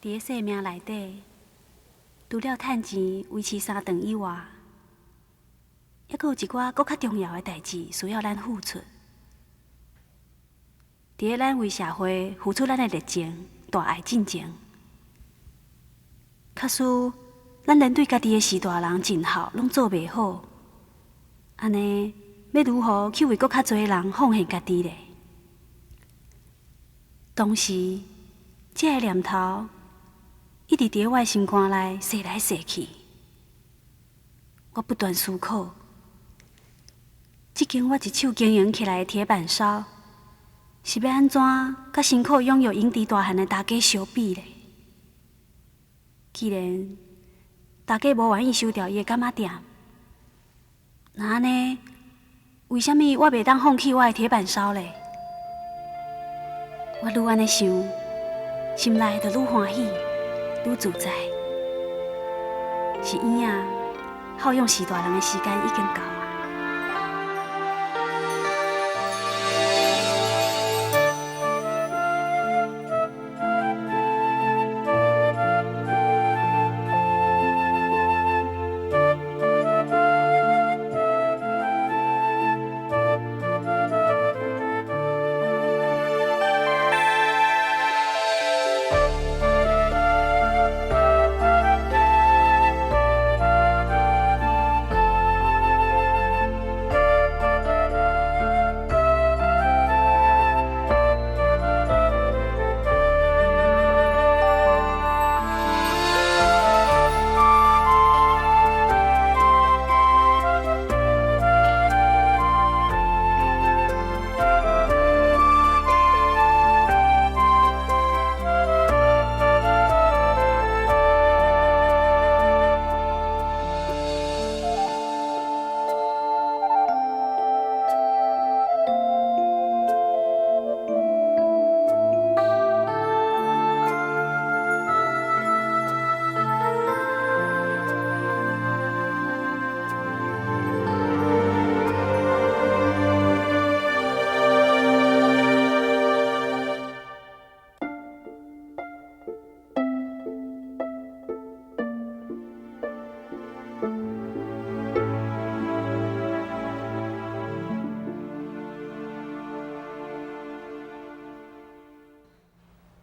伫个生命内底，除了趁钱维持三顿以外，还阁有一寡搁较重要的代志需要咱付出。伫个咱为社会付出咱的热情、大爱进前，假使咱连对家己的士大人尽孝拢做袂好，安尼要如何去为搁较侪人奉献家己咧？当时，这个念头一直伫我的心肝内踅来踅去。我不断思考，这间我一手经营起来的铁板烧，是要安怎甲辛苦拥有营地大汉的大家相比咧？既然大家无愿意收掉伊的干妈店，那安尼，为什么我袂当放弃我的铁板烧咧？我愈安尼想，心内就愈欢喜，愈自在。是婴仔耗用士大人的时间已经到啊。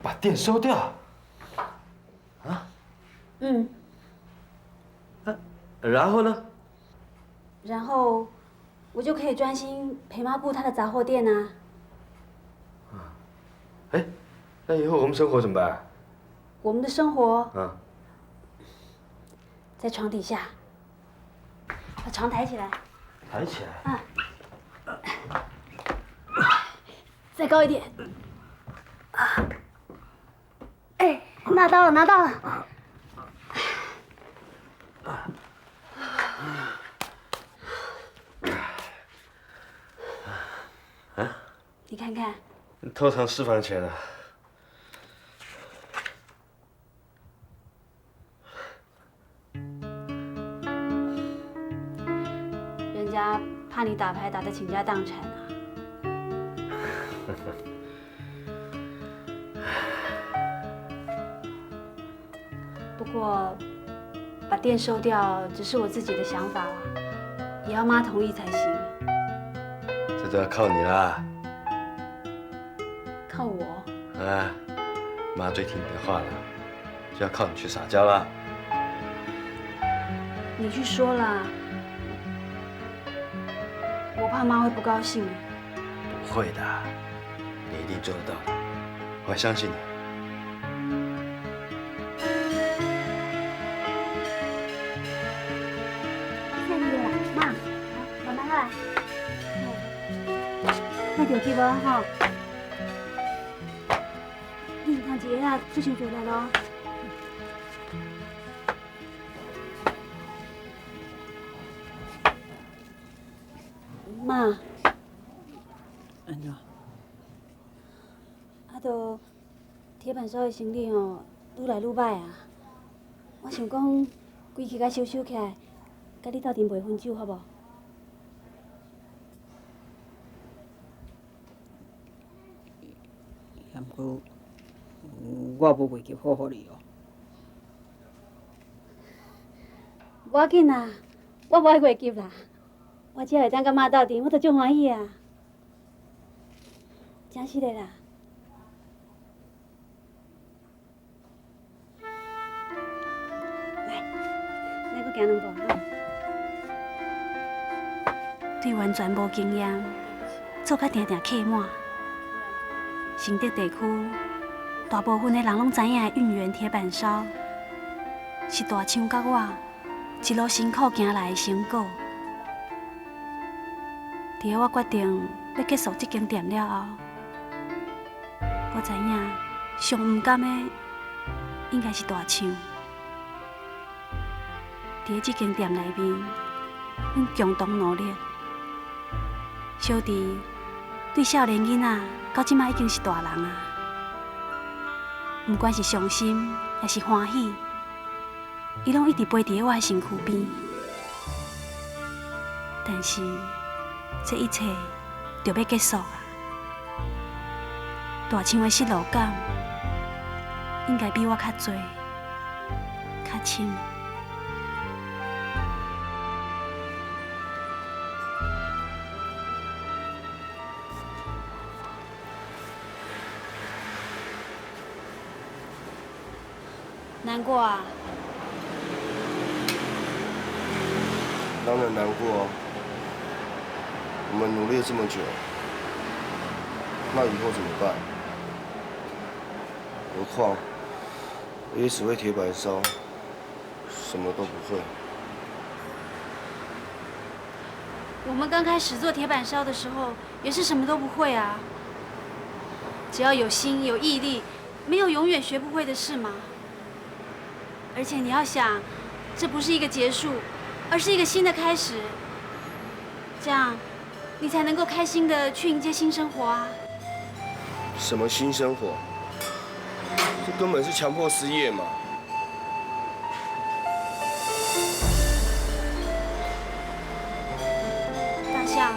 把店收掉？啊？嗯。然后呢？然后我就可以专心陪妈顾她的杂货店啊。哎，那以后我们生活怎么办？我们的生活，在床底下，把床抬起来。抬起来。再高一点。哎，拿到了，拿到了。你看看。偷藏私房钱了。人家怕你打牌打得倾家荡产啊。不过，把店收掉只是我自己的想法啦，也要妈同意才行。这都要靠你啦。靠我？妈最听你的话了，就要靠你去撒娇啦。你去说啦，我怕妈会不高兴。不会的，你一定做得到的，我还相信你。妈，慢慢来。那就去吧哈。你看这个啊，做成做来咯。妈。安怎？都铁板烧的生意哦，愈来愈歹啊。我想讲，规气甲收起来，甲你斗阵卖分酒好无？也毋过，我无卖给好好你哦。无要紧啦，我无爱月急啦，我只要会当甲妈斗阵，我就足欢喜啊。真是的啦。来，咱搁行两步哈。对完全无经验，做甲定定客满。承德地区大部分的人拢知影的运源铁板烧，是大枪甲我一路辛苦行来的成果。伫我决定要结束这间店了后，我知影上毋甘的应该是大枪。伫这间店内面，阮共同努力。小弟对少年囡仔到即摆已经是大人啊，不管是伤心还是欢喜，伊拢一直陪伫我的身躯边。但是这一切就要结束啊！大枪的失落感应该比我较多、较深。难过啊？当然难过啊！我们努力了这么久，那以后怎么办？何况我也只会铁板烧，什么都不会。我们刚开始做铁板烧的时候，也是什么都不会啊。只要有心有毅力，没有永远学不会的事嘛。而且你要想，这不是一个结束，而是一个新的开始。这样，你才能够开心的去迎接新生活啊。什么新生活？这根本是强迫失业嘛！大象，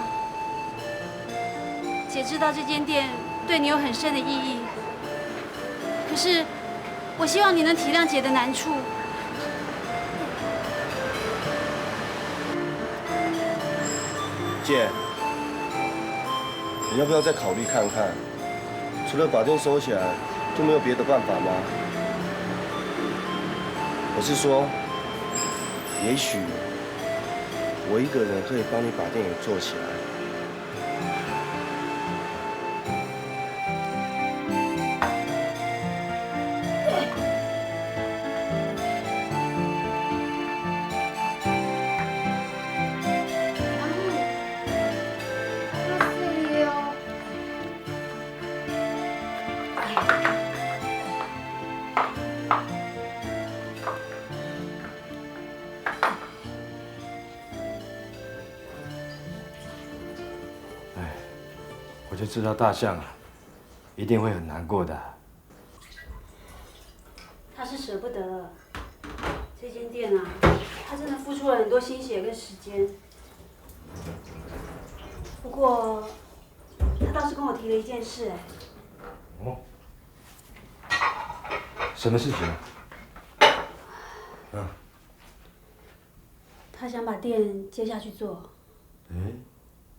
姐知道这间店对你有很深的意义，可是我希望你能体谅姐的难处。姐，你要不要再考虑看看？除了把店收起来，就没有别的办法吗？我是说，也许我一个人可以帮你把店给做起来。我就知道大象啊，一定会很难过的。他是舍不得这间店啊，他真的付出了很多心血跟时间。不过，他倒是跟我提了一件事，哎。哦。什么事情？嗯。他想把店接下去做。哎，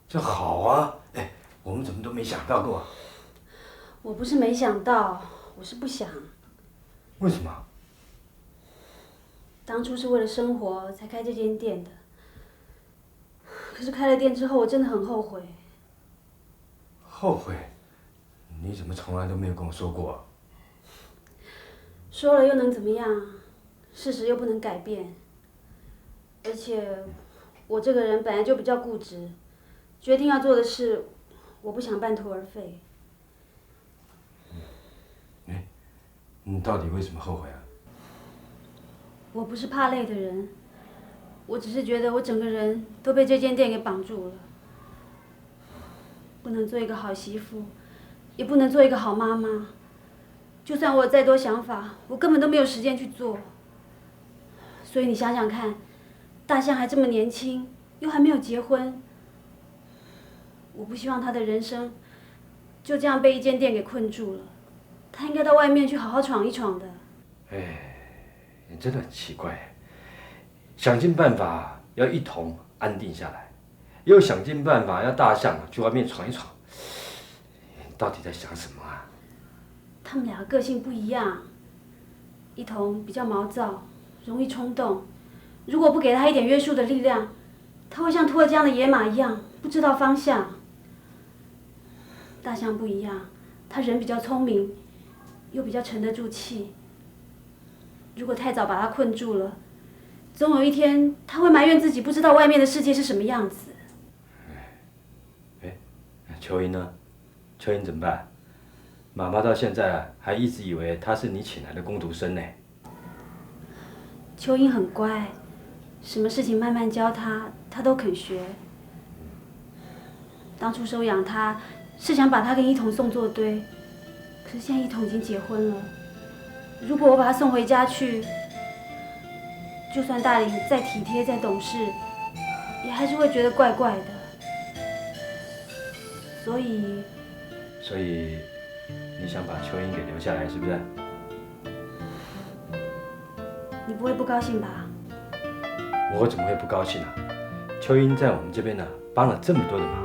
这好啊！哎，我们怎么都没想到过？我不是没想到，我是不想。为什么？当初是为了生活才开这间店的，可是开了店之后，我真的很后悔。后悔？你怎么从来都没有跟我说过？说了又能怎么样？事实又不能改变。而且，我这个人本来就比较固执，决定要做的事，我不想半途而废。哎，你到底为什么后悔啊？我不是怕累的人，我只是觉得我整个人都被这间店给绑住了，不能做一个好媳妇，也不能做一个好妈妈。就算我有再多想法，我根本都没有时间去做。所以你想想看，大象还这么年轻，又还没有结婚，我不希望他的人生就这样被一间店给困住了。他应该到外面去好好闯一闯的。哎，你真的很奇怪。想尽办法要一同安定下来，又想尽办法要大象去外面闯一闯。你到底在想什么啊？他们两个个性不一样，一彤比较毛躁，容易冲动。如果不给他一点约束的力量，他会像脱缰的野马一样，不知道方向。大象不一样，他人比较聪明，又比较沉得住气。如果太早把他困住了，总有一天他会埋怨自己不知道外面的世界是什么样子。秋英呢？秋英怎么办？妈妈到现在还一直以为她是你请来的工读生呢。秋英很乖，什么事情慢慢教她，她都肯学。当初收养她是想把她跟一彤送作堆，可是现在一彤已经结婚了，如果我把她送回家去，就算大林再体贴再懂事，也还是会觉得怪怪的。所以你想把秋英给留下来，是不是？你不会不高兴吧？我怎么会不高兴啊？秋英在我们这边呢，帮了这么多的忙，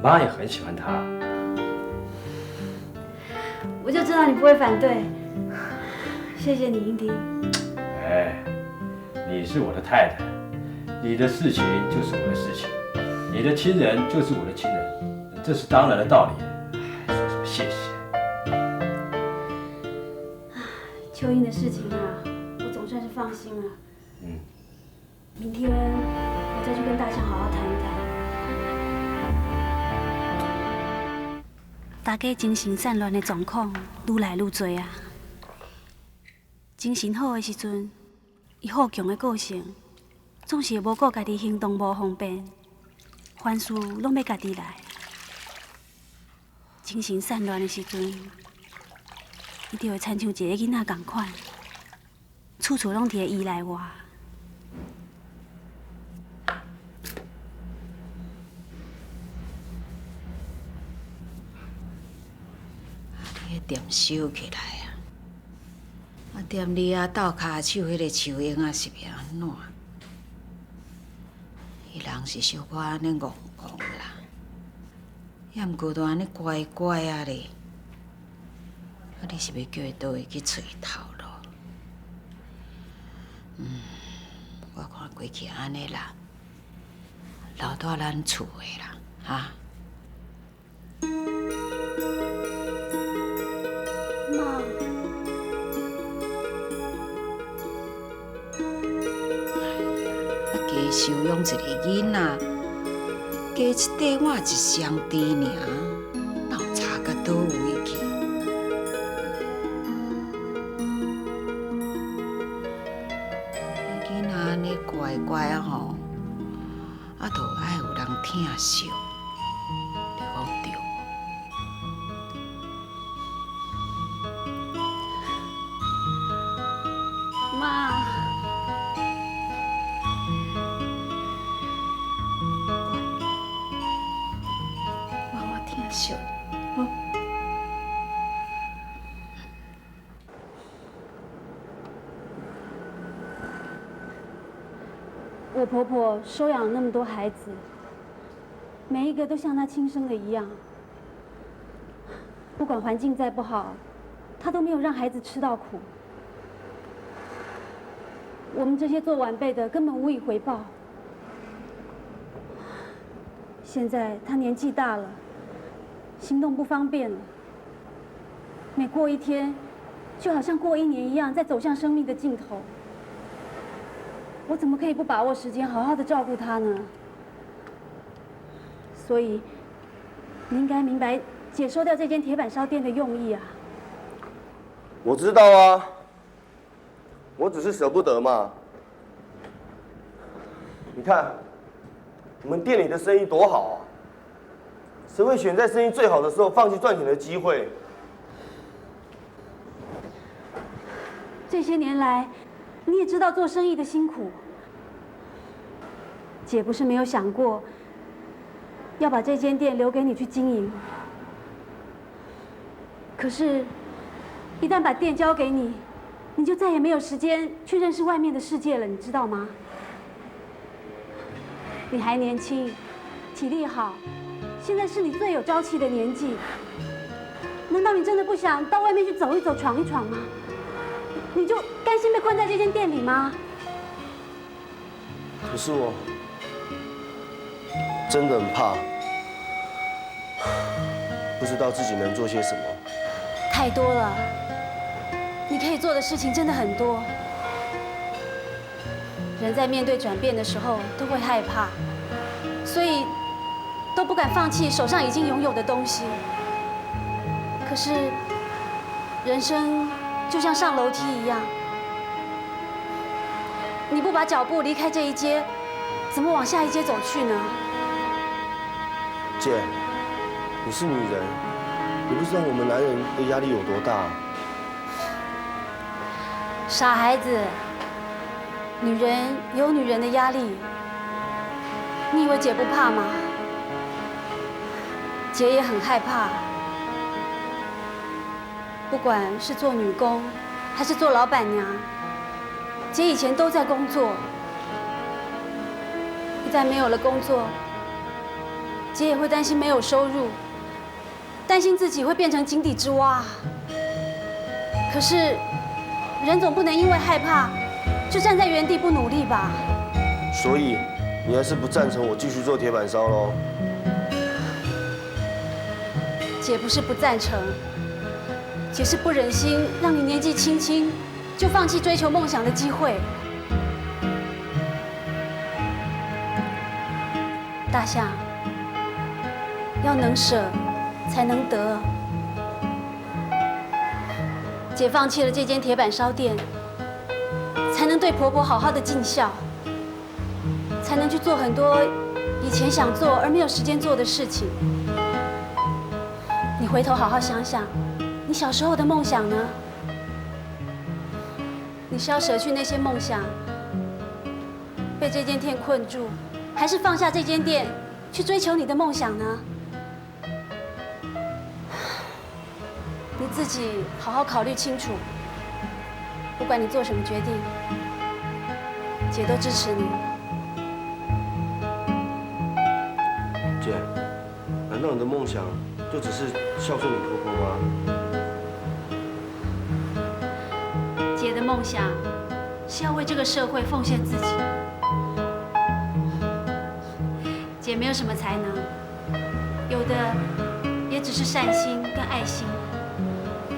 妈也很喜欢她。我就知道你不会反对，谢谢你，英迪。哎，你是我的太太，你的事情就是我的事情，你的亲人就是我的亲人，这是当然的道理。说什么谢谢？秋英的事情啊，我总算是放心了。明天我再去跟大象好好谈一谈。大家精神散乱的状况愈来愈多啊。精神好的时阵，伊好强的个性，总是会无顾家己行动无方便，凡事拢要家己来。精神散乱的时阵，伊就会亲像一个囡仔同款，处处拢伫咧依赖我。你店收起来啊！啊，店里啊斗骹手迄个树英啊是要安怎？伊人是小可安尼戆戆啦，也毋过都安尼乖乖啊咧。啊，你是要叫伊倒位去找头路？我看过去安尼啦，留在咱厝的啦，哈。妈，加收养一个囡仔，加一块碗一双猪尔，哪有差到倒位去？囡仔安尼乖乖啊吼，啊，就爱有人疼惜，你讲对无？妈，我疼惜。我婆婆收养了那么多孩子，每一个都像她亲生的一样。不管环境再不好，她都没有让孩子吃到苦。我们这些做晚辈的根本无以回报。现在她年纪大了，行动不方便了，每过一天，就好像过一年一样，在走向生命的尽头。我怎么可以不把握时间，好好的照顾她呢？所以，你应该明白姐收掉这间铁板烧店的用意啊。我知道啊，我只是舍不得嘛。你看，我们店里的生意多好啊，谁会选在生意最好的时候放弃赚钱的机会？这些年来，你也知道做生意的辛苦。姐不是没有想过要把这间店留给你去经营，可是，一旦把店交给你，你就再也没有时间去认识外面的世界了，你知道吗？你还年轻，体力好，现在是你最有朝气的年纪。难道你真的不想到外面去走一走、闯一闯吗？你就甘心被困在这间店里吗？可是我真的很怕，不知道自己能做些什么。太多了，你可以做的事情真的很多。人在面对转变的时候都会害怕，所以都不敢放弃手上已经拥有的东西。可是人生就像上楼梯一样，你不把脚步离开这一阶，怎么往下一阶走去呢？姐，你是女人，你不知道我们男人的压力有多大。傻孩子，女人有女人的压力，你以为姐不怕吗？姐也很害怕。不管是做女工，还是做老板娘，姐以前都在工作。一旦没有了工作，姐也会担心没有收入，担心自己会变成井底之蛙。可是，人总不能因为害怕，就站在原地不努力吧？所以，你还是不赞成我继续做铁板烧喽？姐不是不赞成，姐是不忍心让你年纪轻轻就放弃追求梦想的机会。大象，要能舍，才能得。姐放弃了这间铁板烧店，才能对婆婆好好的尽孝，才能去做很多以前想做而没有时间做的事情。你回头好好想想，你小时候的梦想呢？你是要舍去那些梦想，被这间店困住，还是放下这间店，去追求你的梦想呢？你自己好好考虑清楚。不管你做什么决定，姐都支持你。姐，难道你的梦想就只是孝顺你婆婆吗？姐的梦想是要为这个社会奉献自己。姐没有什么才能，有的也只是善心跟爱心，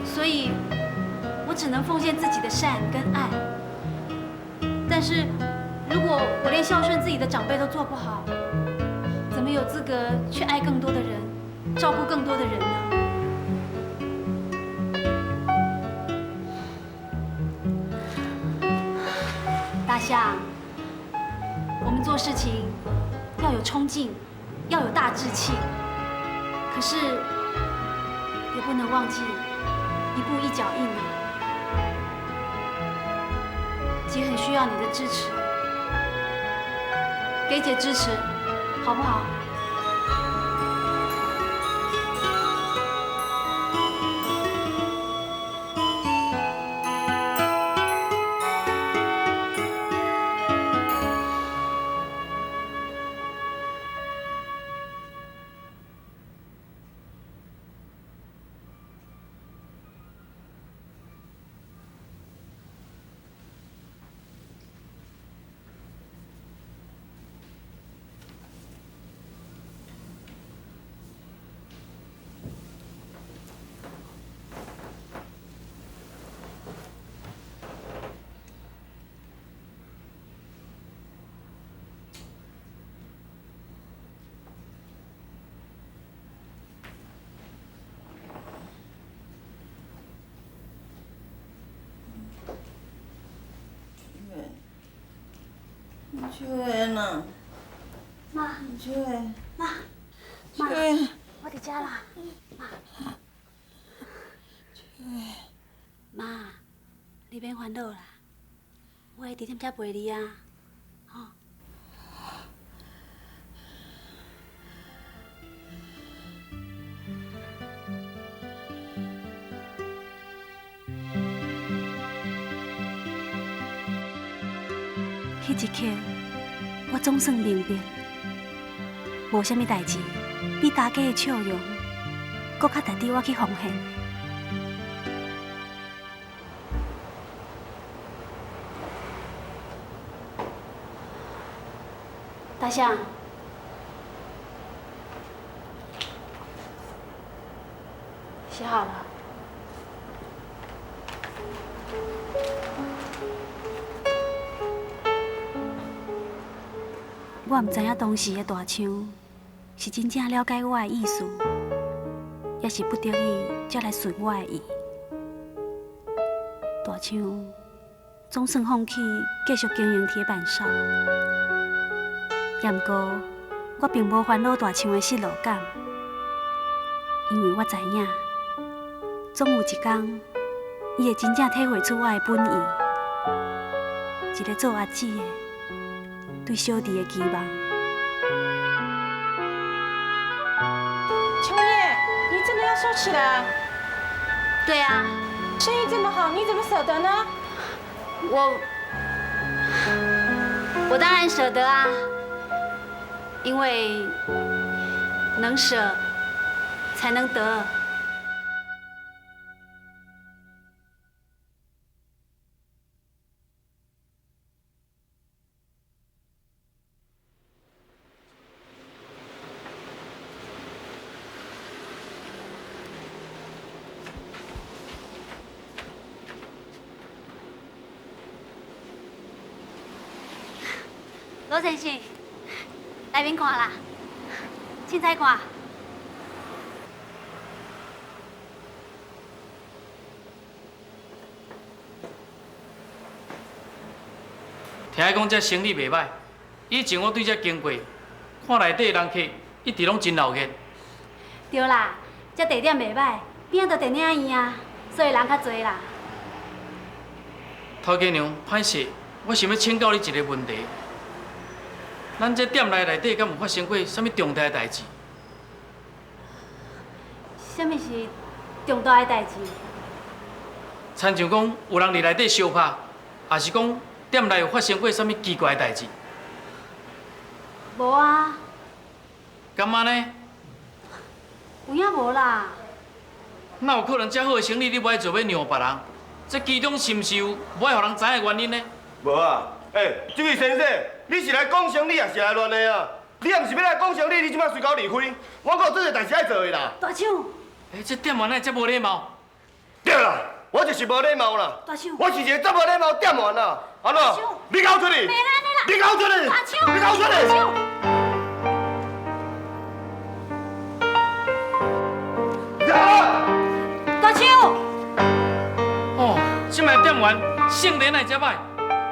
所以我只能奉献自己的善跟爱。但是如果我连孝顺自己的长辈都做不好，怎么有资格去爱更多的人，照顾更多的人呢？大象，我们做事情要有冲劲，要有大志气，可是也不能忘记一步一脚印啊！姐很需要你的支持，给姐支持，好不好？秋元呐，妈，秋元，妈，妈，秋元，我在家啦，妈。妈，你免烦恼啦，我会伫踮遮陪你啊，吼。迄一刻，我总算明白，无啥物代志，比大家的笑容，搁较值得我去奉献。大象，写好了。我毋知影当时的大象是真正了解我的意思，也是不得已才来顺我的意。大象总算放弃继续经营铁板烧，也毋过我并无烦恼大象的失落感，因为我知影，总有一天，伊会真正体会出我的本意，一个做阿姊的对小弟的期望。秋叶，你真的要收起来？对啊，生意这么好，你怎么舍得呢？我当然舍得啊，因为能舍才能得。罗先生，内面看啦，凊彩看。听讲这生意袂歹，以前我对这经过，看内底的人客一直拢真闹热。对啦，这地点袂歹，边仔就电影院啊，所以人较侪啦。头家娘，歹势，我想要请教你一个问题。咱这店内底敢有发生过啥物重大的代志？什么是重大的代志？亲像讲有人伫内底相拍，还是讲店内有发生过啥物奇怪的代志？无啊，敢安呢？有影无啦？哪有可能遮好的生意你不爱做，要让别人？这其中是毋是有不爱互人知的原因呢？无啊，这位先生，你是来讲生意还是来乱的啊？你若毋是要来讲生意，你即摆随狗离开，我还有做个代志爱做的啦。大象，这店员哪遮无礼貌？对啦，我就是无礼貌啦。大象，我是一个这么礼貌的店员啦。安怎？你搞出去！别安尼啦！你搞出去！大象，你搞出大象。去！大象，哦，即卖店员性格哪遮歹，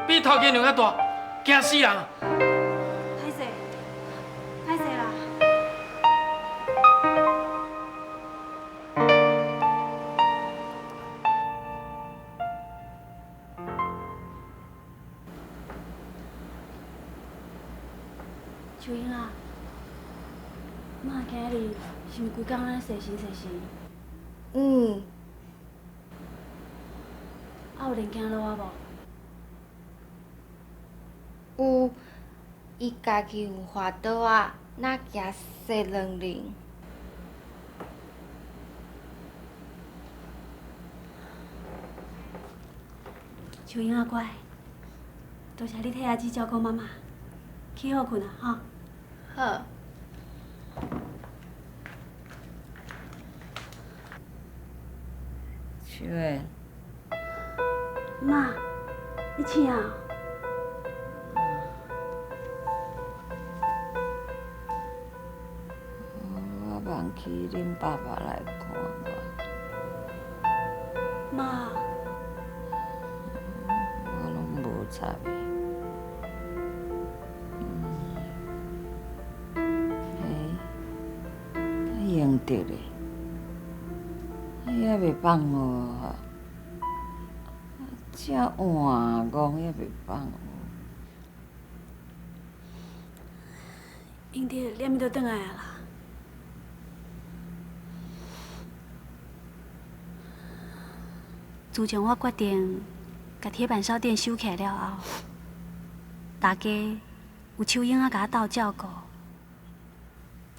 比头家娘较大，惊死人！歹势，歹势啦！秋英啊，妈今日是毋规工安尼洗身？啊，有零件落啊无？有，伊家己有滑倒啊，哪行洗两零。秋英啊，乖，多谢你替阿姊照顾妈妈，去好困啊，吼。好。秋燕，妈，你醒啊？我忘记恁爸爸来看我。妈，我拢无插伊。他用得嘞，也袂放我，这换戆也袂放我。用得连面都转来啊啦。自从我决定甲铁板烧店收起来了后，大家有秋英啊甲我斗照顾，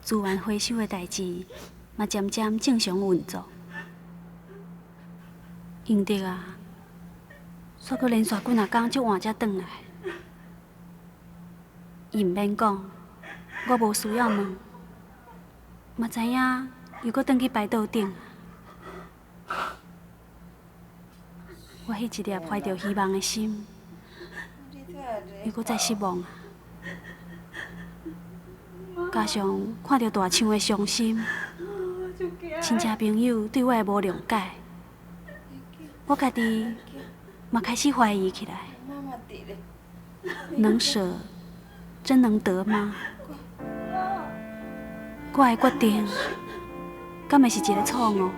资源回收的代志嘛渐渐正常运作。英德啊，煞阁连续几若工就晚才转来，伊毋免讲，我无需要问，嘛知影又阁转去排道顶。我迄一粒怀着希望的心，又阁再失望啊！加上看到大枪的伤心，亲戚朋友对我的无谅解，我家己嘛开始怀疑起来。能舍，真能得吗？我的决定，敢会是一个错误？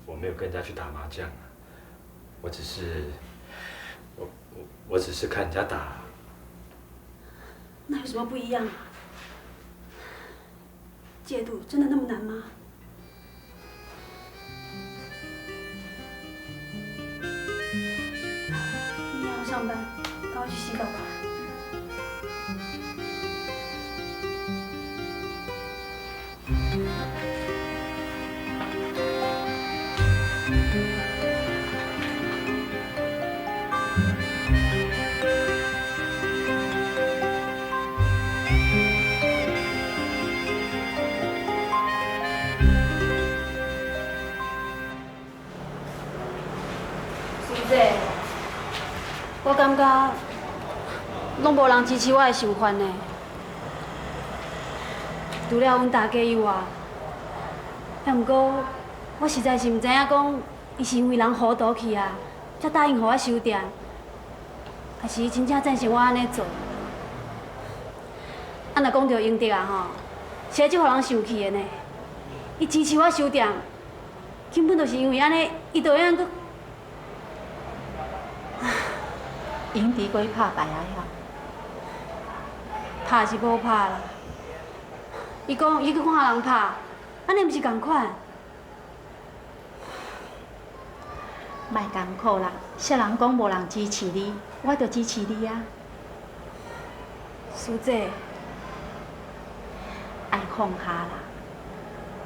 我没有跟人家去打麻将啊，我只是看人家打。那有什么不一样？戒赌真的那么难吗？你也要上班，赶快去洗澡吧。我感觉拢无人支持我的想法呢。除了阮大家以外，也毋过我实在是毋知影讲，伊是因为人糊涂去啊，才答应互我收店，还是伊真正赞成我安尼做。啊，若讲到英德啊吼，实在足互人生气的呢。伊支持我收店，根本就是因为安尼，伊就会晓搁。英迪过去拍牌啊遐，拍是无拍啦。伊讲伊去看人拍，安尼毋是共款？莫艰苦啦！谁人讲无人支持你，我就支持你啊！师姐，爱放下啦！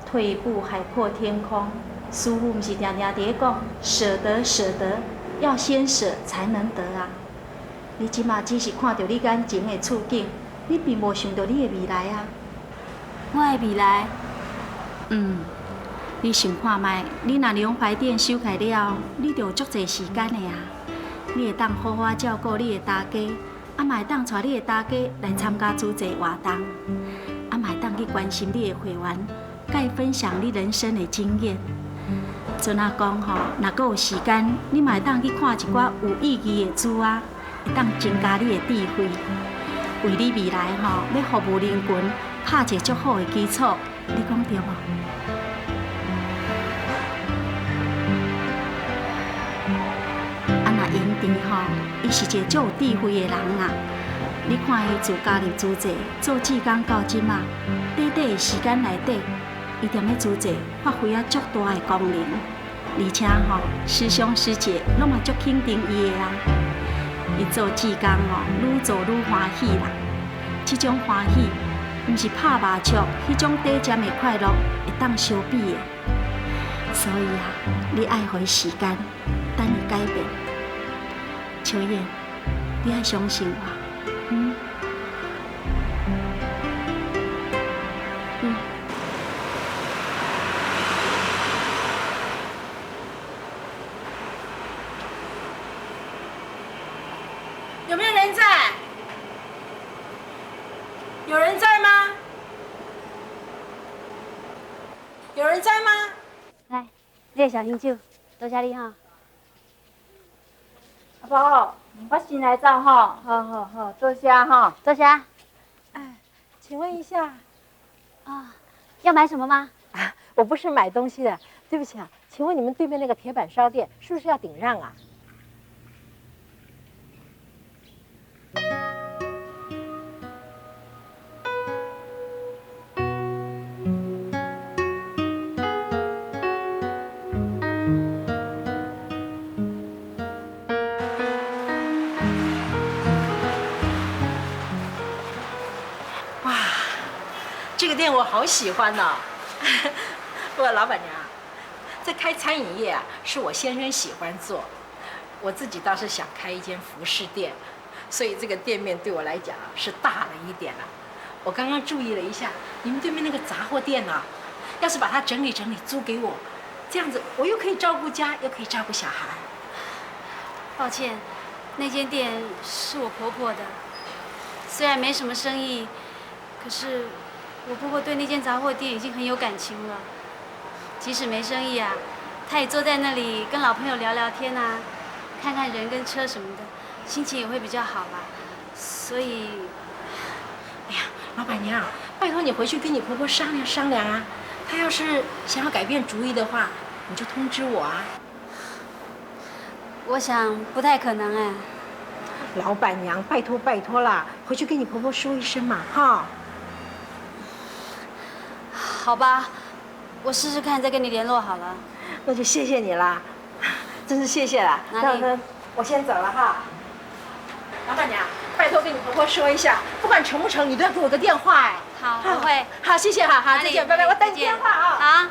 退一步海阔天空。师父毋是常常伫讲舍得舍得，要先舍才能得啊！你即马只是看到你眼前的处境，你并无想到你的未来啊！我的未来，你想看卖，你若两怀店收开了，你就有足侪时间的啊！你会当好好照顾你的大家，啊，嘛会当带你的大家来参加主持活动，啊，嘛会当去关心你的会员，甲伊分享你人生的经验。阵啊讲吼，若阁有时间，你嘛会当去看一寡有意义的书啊，会当增加你的智慧，为你未来吼要服务人群打一个足好的基础，你讲对无？英弟吼，伊是一个足有智慧的人啦。你看伊自加入主席做志工到即马，短短的时间内底，伊踮咧主席发挥啊足大的功能，而且吼师兄师姐拢嘛足肯定伊的啊。伊做志工哦，愈做愈欢喜啦。这种欢喜，毋是拍麻将迄种短暂的快乐会当相比的。所以啊，你爱互伊时间，等伊改变。秋燕，你要相信我，有没有人在？有人在吗？有人在吗？来，这个小香酒，多谢你哈。阿婆，我先来走吼。好，坐下哈。坐下。哎，请问一下，要买什么吗？我不是买东西的，对不起啊，请问你们对面那个铁板烧店是不是要顶让啊？哇，这个店我好喜欢呢。不过老板娘，这开餐饮业啊，是我先生喜欢做，我自己倒是想开一间服饰店，所以这个店面对我来讲啊是大了一点啊。我刚刚注意了一下，你们对面那个杂货店啊，要是把它整理整理租给我，这样子我又可以照顾家，又可以照顾小孩。抱歉，那间店是我婆婆的，虽然没什么生意，可是我婆婆对那间杂货店已经很有感情了。即使没生意啊，她也坐在那里跟老朋友聊聊天啊，看看人跟车什么的，心情也会比较好吧。所以，哎呀，老板娘，拜托你回去跟你婆婆商量商量啊。她要是想要改变主意的话，你就通知我啊。我想不太可能哎。老板娘，拜托拜托啦，回去跟你婆婆说一声嘛，哈。好吧，我试试看，再跟你联络好了。那就谢谢你啦，真是谢谢啦。那我先走了哈。老板娘，拜托跟你婆婆说一下，不管成不成，你都要给我个电话哎。好，我会。好，谢谢哈，好，再见，拜拜，我等你电话啊。好。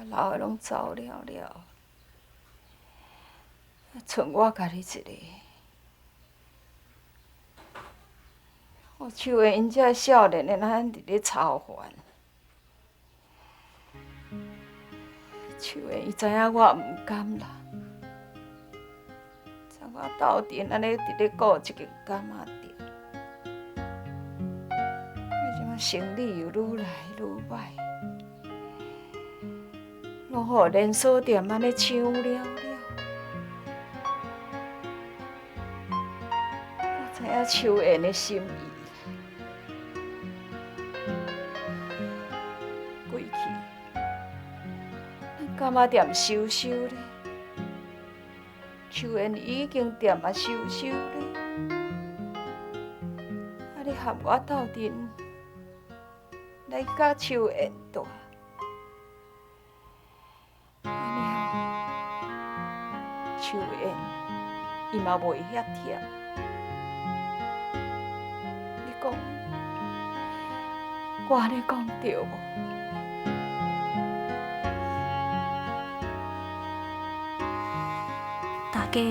老的拢走了了，剩我家己一个。我手下因遮少年的咱伫咧操烦，手下伊知影我毋甘啦，知我斗阵安尼伫咧顾这个柑仔店，为什么生意又愈来愈歹？拢互连锁店安尼抢了了。我知影秋燕的心意，过去咱柑仔店收收咧，秋燕已经店也收收咧，啊！你含我斗阵来甲秋燕住。秋燕，伊嘛袂遐忝。你讲，我安尼讲对无？大家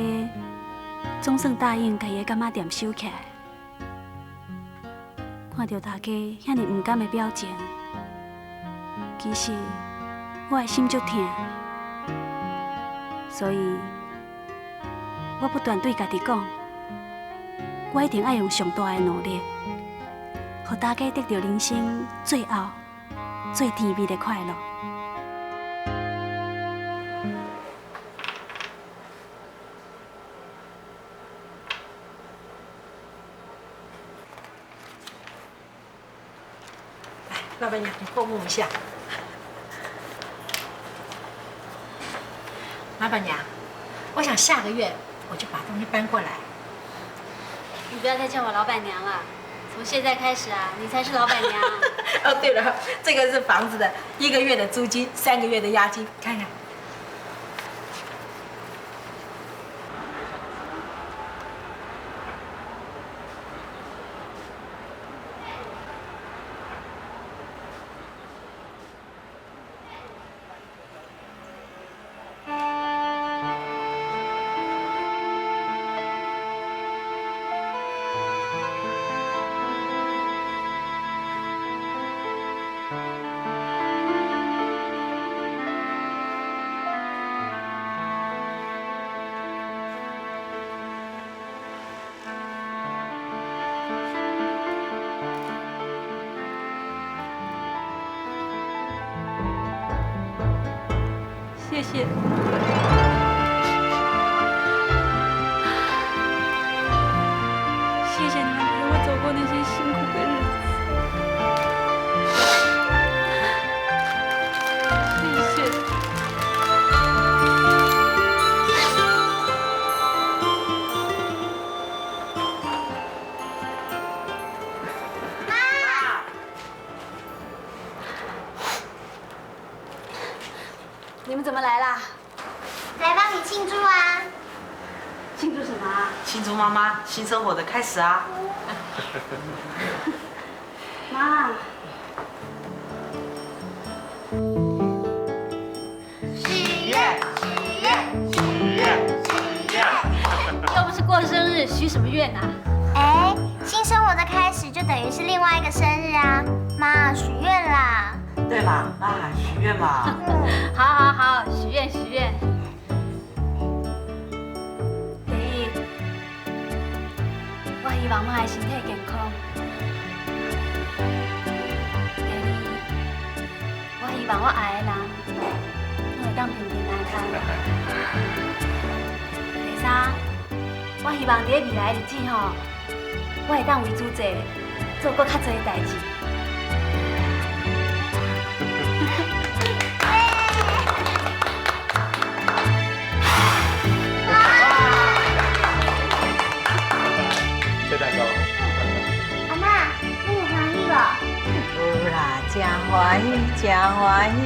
总算答应，家己的柑仔店收起来。看到大家遐尼唔甘的表情，其实我的心足痛，所以。我不断对家己讲，我一定要用上大的努力，让大家得到人生最后、最甜蜜的快乐。来，老板娘，你过目一下。老板娘，我想下个月。我就把东西搬过来。你不要再叫我老板娘了，从现在开始啊，你才是老板娘。哦，对了，这个是房子的1个月的租金，3个月的押金，看看。谢谢。谢谢你们陪我走过那些辛苦的日子。谢谢。你们怎么来啦？来帮你庆祝啊！庆祝什么啊？庆祝妈妈新生活的开始啊！妈。许愿，许愿，许愿，许愿！又不是过生日，许什么愿啊？哎，新生活的开始就等于是另外一个生日啊！妈，许愿啦！对嘛，啊，许愿嘛！好好好，许愿许愿。第一，我希望妈的身体健康。第二，我希望我爱的人，拢会当平平安安。第三，我希望在未来的日子吼，我会当为主席做搁较多的代志。切蛋糕。阿妈，你有欢喜无？有啦，真欢喜，真欢喜。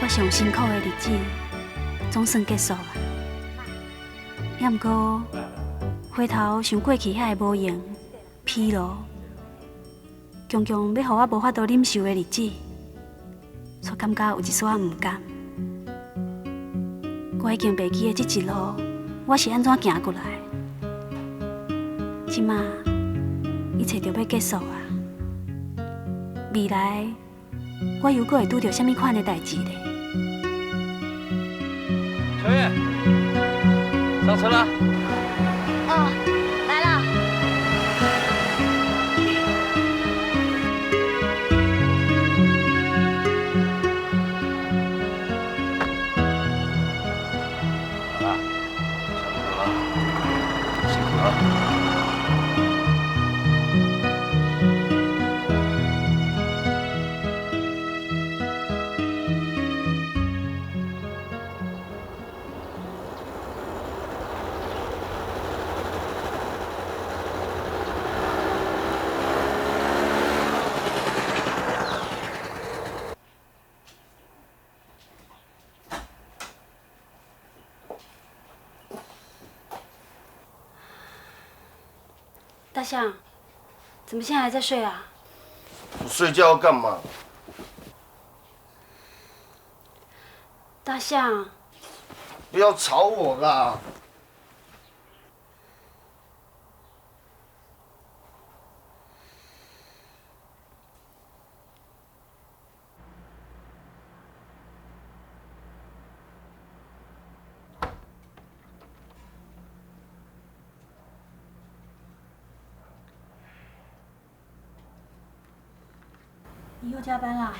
我上辛苦的日子总算结束了，也毋过回头想过去遐个无用、疲劳，强强要互我无法度忍受的日子，却感觉有一丝仔毋甘。我已经袂记得这一路我是安怎行过来，即马一切就要结束啊！未来我又阁会拄到什么款的代志呢？秋月，上车了。哦，来了。好了，下车了，辛苦了。大象，怎么现在还在睡啊？我睡觉要干嘛？大象，不要吵我啦！你又加班啦？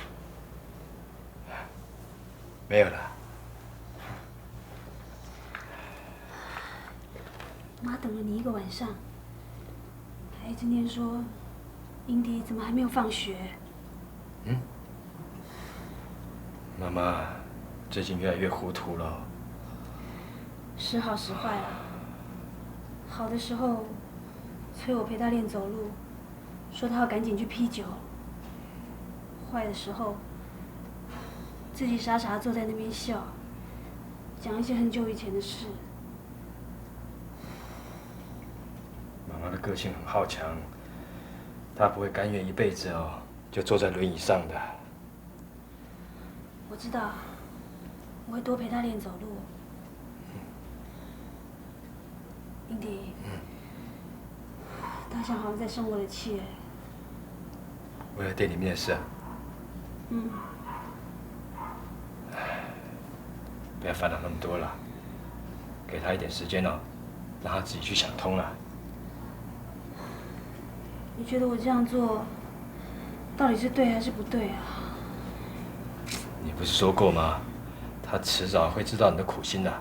没有啦。妈等了你一个晚上，还一直念说，英迪怎么还没有放学？嗯。妈妈最近越来越糊涂了。时好时坏啊。好的时候，催我陪他练走路，说他要赶紧去批酒。坏的时候，自己傻傻坐在那边笑，讲一些很久以前的事。妈妈的个性很好强，她不会甘愿一辈子就坐在轮椅上的。我知道，我会多陪她练走路。英迪，大象好像在生我的气。为了店里面的事啊。嗯。不要烦恼那么多了，给他一点时间让他自己去想通了。你觉得我这样做，到底是对还是不对啊？你不是说过吗？他迟早会知道你的苦心的。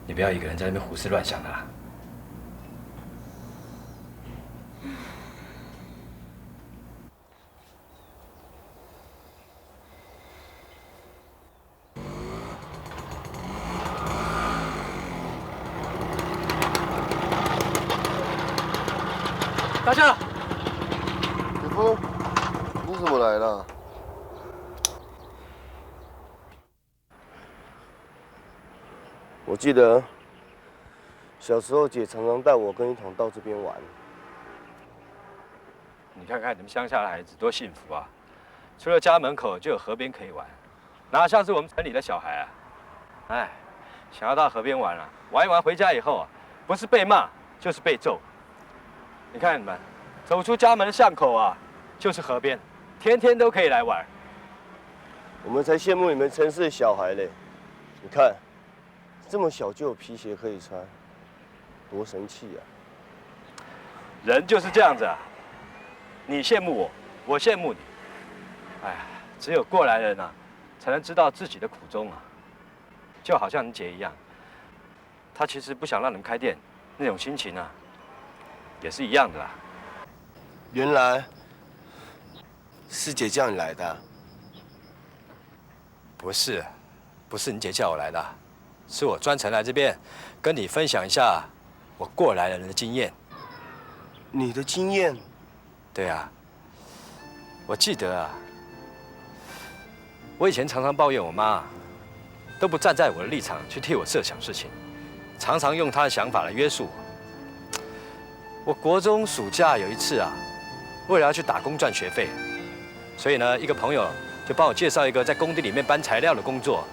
你不要一个人在那边胡思乱想的啦。大家，姐夫，你怎么来了？我记得小时候姐常常带我跟一同到这边玩。你看看你们乡下的孩子多幸福啊！除了家门口就有河边可以玩，哪像是我们城里的小孩啊！哎，想要到河边玩啊，玩一玩回家以后啊，不是被骂就是被揍。你看你们，走出家门的巷口啊，就是河边，天天都可以来玩。我们才羡慕你们城市的小孩嘞！你看，这么小就有皮鞋可以穿，多神气啊！人就是这样子啊，你羡慕我，我羡慕你。哎呀，只有过来人啊，才能知道自己的苦衷啊。就好像你姐一样，她其实不想让你们开店，那种心情啊，也是一样的啦。原来是姐叫你来的啊？不是，不是你姐叫我来的，是我专程来这边跟你分享一下我过来人的经验。你的经验？对啊，我记得啊，我以前常常抱怨我妈，都不站在我的立场去替我设想事情，常常用她的想法来约束我。我国中暑假有一次啊，为了要去打工赚学费，所以呢，一个朋友就帮我介绍一个在工地里面搬材料的工作，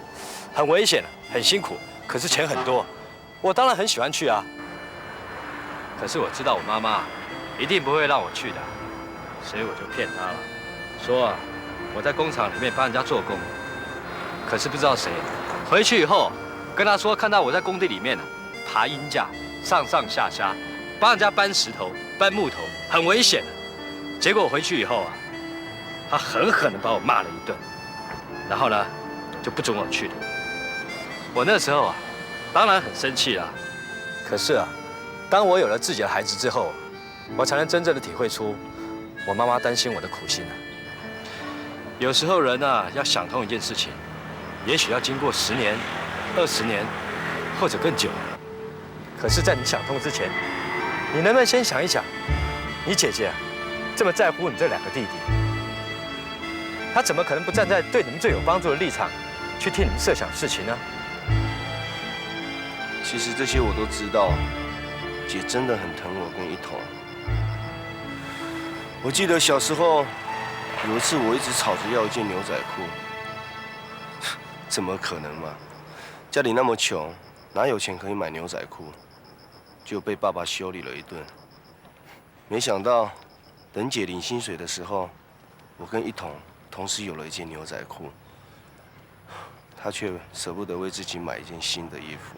很危险，很辛苦，可是钱很多。我当然很喜欢去啊。可是我知道我妈妈一定不会让我去的，所以我就骗她了，说啊，我在工厂里面帮人家做工。可是不知道谁回去以后跟她说，看到我在工地里面爬鹰架，上上下下，帮人家搬石头、搬木头，很危险的。结果我回去以后啊，他狠狠地把我骂了一顿，然后呢，就不准我去了。我那时候啊，当然很生气啦。可是啊，当我有了自己的孩子之后，我才能真正的体会出我妈妈担心我的苦心啊。有时候人啊，要想通一件事情，也许要经过10年、20年，或者更久。可是，在你想通之前，你能不能先想一想，你姐姐啊，这么在乎你这2个弟弟，她怎么可能不站在对你们最有帮助的立场，去替你们设想事情呢？其实这些我都知道，姐真的很疼我跟一彤。我记得小时候有一次，我一直吵着要一件牛仔裤，怎么可能嘛？家里那么穷，哪有钱可以买牛仔裤？就被爸爸修理了一顿。没想到，等姐领薪水的时候，我跟一彤同时有了一件牛仔裤，她却舍不得为自己买一件新的衣服。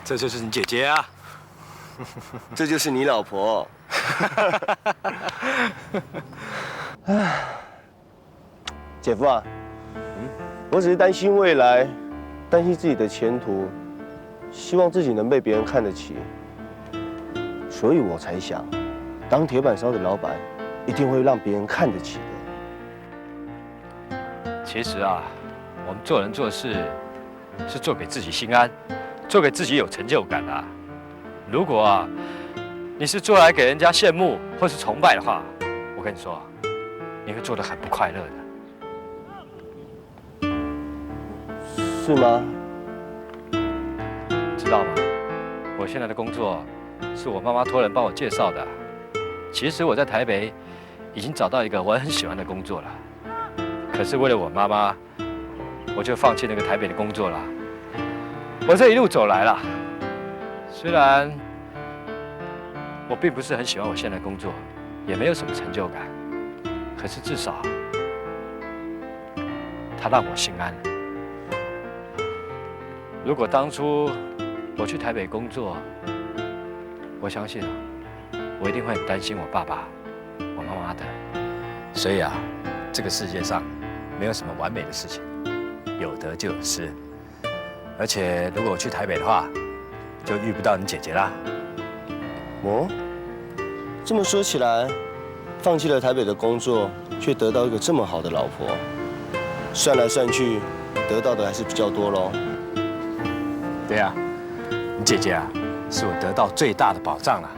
这就是你姐姐啊，这就是你老婆。姐夫啊，我只是担心未来，担心自己的前途，希望自己能被别人看得起，所以我才想，当铁板烧的老板，一定会让别人看得起的。其实啊，我们做人做事是做给自己心安，做给自己有成就感啊。如果啊，你是做来给人家羡慕或是崇拜的话，我跟你说，你会做得很不快乐的。是吗？知道吗？我现在的工作是我妈妈托人帮我介绍的。其实我在台北已经找到一个我很喜欢的工作了，可是为了我妈妈，我就放弃那个台北的工作了。我这一路走来了，虽然我并不是很喜欢我现在的工作，也没有什么成就感，可是至少它让我心安。如果当初我去台北工作，我相信我一定会很担心我爸爸、我妈妈的。所以啊，这个世界上没有什么完美的事情，有得就有失。而且如果我去台北的话，就遇不到你姐姐啦。哦，这么说起来，放弃了台北的工作，却得到一个这么好的老婆，算来算去，得到的还是比较多喽。对啊，你姐姐啊，是我得到最大的保障了。